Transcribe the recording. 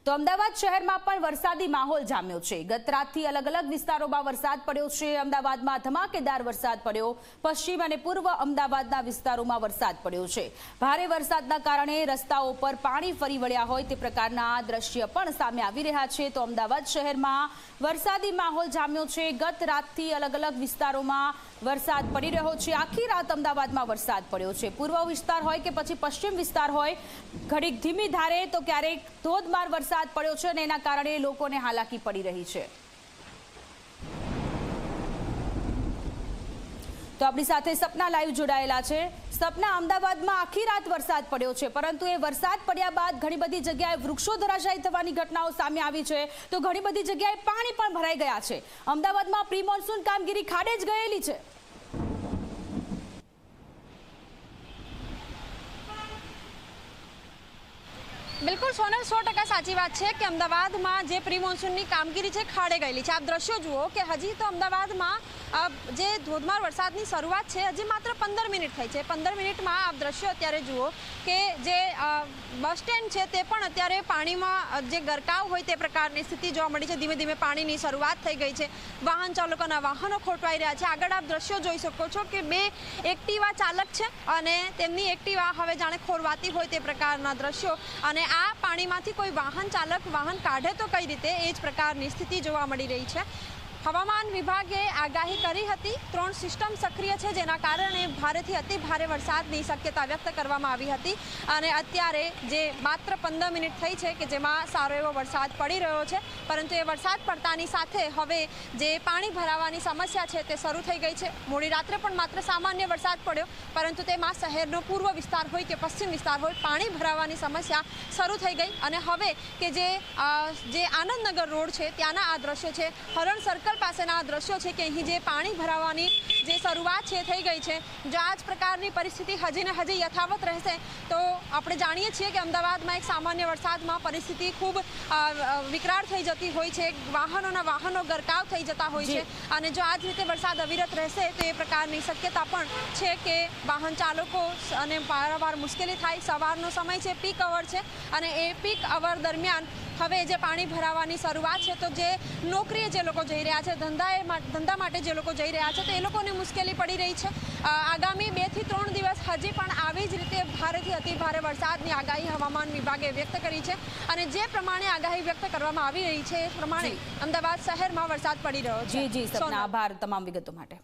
તો અમદાવાદ શહેરમાં પણ વરસાદી માહોલ જામ્યો છે। ગત રાતથી અલગ અલગ વિસ્તારોમાં વરસાદ પડ્યો છે। અમદાવાદમાં ધમાકેદાર વરસાદ પડ્યો। પશ્ચિમ અને પૂર્વ અમદાવાદના વિસ્તારોમાં વરસાદ પડ્યો છે। ભારે વરસાદના કારણે રસ્તાઓ પર પાણી ફરી વળ્યા હોય તે પ્રકારના દ્રશ્ય પણ સામે આવી રહ્યા છે। તો અમદાવાદ શહેરમાં વરસાદી માહોલ જામ્યો છે। ગત રાતથી અલગ અલગ વિસ્તારોમાં વરસાદ પડી રહ્યો છે। આખી રાત અમદાવાદમાં વરસાદ પડ્યો છે। પૂર્વ વિસ્તાર હોય કે પછી પશ્ચિમ વિસ્તાર હોય, ઘડીક ધીમી ધારે તો ક્યારેક ધોધમાર વરસાદ પડ્યો છે અને એના કારણે લોકોને હાલાકી પડી રહી છે। તો આપણી સાથે સપના લાઈવ જોડાયેલા છે। સપના, અમદાવાદમાં આખી રાત વરસાદ પડ્યો છે, પરંતુ એ વરસાદ પડ્યા બાદ ઘણી બધી જગ્યાએ વૃક્ષો ધરાશાયી થવાની ઘટનાઓ સામે આવી છે। તો ઘણી બધી જગ્યાએ પાણી પણ ભરાઈ ગયા છે। અમદાવાદમાં પ્રી મોન્સૂન કામગીરી ખાડે જ ગયેલી છે। બિલકુલ સોનલ, 100% સાચી વાત છે કે અમદાવાદમાં જે પ્રી મોન્સૂનની કામગીરી છે ખાડે ગયેલી છે। આપ દ્રશ્યો જુઓ કે હજી તો અમદાવાદમાં જે ધોધમાર વરસાદની શરૂઆત છે હજી માત્ર 15 મિનિટ થઈ છે। 15 મિનિટમાં આપ દ્રશ્યો અત્યારે જુઓ કે જે બસ સ્ટેન્ડ છે તે પણ અત્યારે પાણીમાં જે ગરકાવ હોય તે પ્રકારની સ્થિતિ જોવા મળી છે। ધીમે ધીમે પાણીની શરૂઆત થઈ ગઈ છે। વાહન ચાલકોના વાહનો ખોટવાઈ રહ્યા છે। આગળ આપ દ્રશ્યો જોઈ શકો છો કે બે એક્ટિવા ચાલક છે અને તેમની એક્ટિવા હવે જાણે ખોરવાતી હોય તે પ્રકારના દ્રશ્યો, અને આ પાણીમાંથી કોઈ વાહન ચાલક વાહન કાઢે તો કઈ રીતે, એ જ પ્રકારની સ્થિતિ જોવા મળી રહી છે। હવામાન વિભાગે આગાહી કરી હતી 3 સિસ્ટમ સક્રિય છે, જેના કારણે ભારેથી અતિ ભારે વરસાદની શક્યતા વ્યક્ત કરવામાં આવી હતી। અને અત્યારે જે માત્ર 15 મિનિટ થઈ છે કે જેમાં સારો એવો વરસાદ પડી રહ્યો છે, પરંતુ એ વરસાદ પડતાની સાથે હવે જે પાણી ભરાવાની સમસ્યા છે તે શરૂ થઈ ગઈ છે। મોડી રાત્રે પણ માત્ર સામાન્ય વરસાદ પડ્યો, પરંતુ તેમાં શહેરનો પૂર્વ વિસ્તાર હોય કે પશ્ચિમ વિસ્તાર હોય, પાણી ભરાવાની સમસ્યા શરૂ થઈ ગઈ। અને હવે કે જે આનંદનગર રોડ છે ત્યાંના આ દ્રશ્યો છે, હરણ સર્કલ પાસેના આ દ્રશ્યો છે કે અહીં જે પાણી ભરાવાની જે શરૂઆત છે થઈ ગઈ છે। જો આ જ પ્રકારની પરિસ્થિતિ હજી ને હજી યથાવત રહેશે તો આપણે જાણીએ છીએ કે અમદાવાદમાં એક સામાન્ય વરસાદમાં પરિસ્થિતિ ખૂબ વિકરાળ થઈ જતી હોય છે। વાહનો ગરકાવ થઈ જતા હોય છે, અને જો આ જ રીતે વરસાદ અવિરત રહેશે તો એ પ્રકારની શક્યતા પણ છે કે વાહન ચાલકો અને પારાવાર મુશ્કેલી થાય। સવારનો સમય છે, પીક અવર છે, અને એ પીક અવર દરમિયાન હવે જે પાણી ભરાવાની શરૂઆત છે તો જે નોકરીએ જે લોકો જઈ રહ્યા છે, ધંધા માટે જે લોકો જઈ રહ્યા છે, તો એ લોકોને મુશ્કેલી પડી રહી છે। આગામી 2 થી 3 દિવસ હજી પણ આવી જ રીતે ભારેથી અતિ ભારે વરસાદની આગાહી હવામાન વિભાગે વ્યક્ત કરી છે, અને જે પ્રમાણે આગાહી વ્યક્ત કરવામાં આવી રહી છે એ પ્રમાણે અમદાવાદ શહેરમાં વરસાદ પડી રહ્યો છે। જી સપના, આભાર તમામ વિગતો માટે।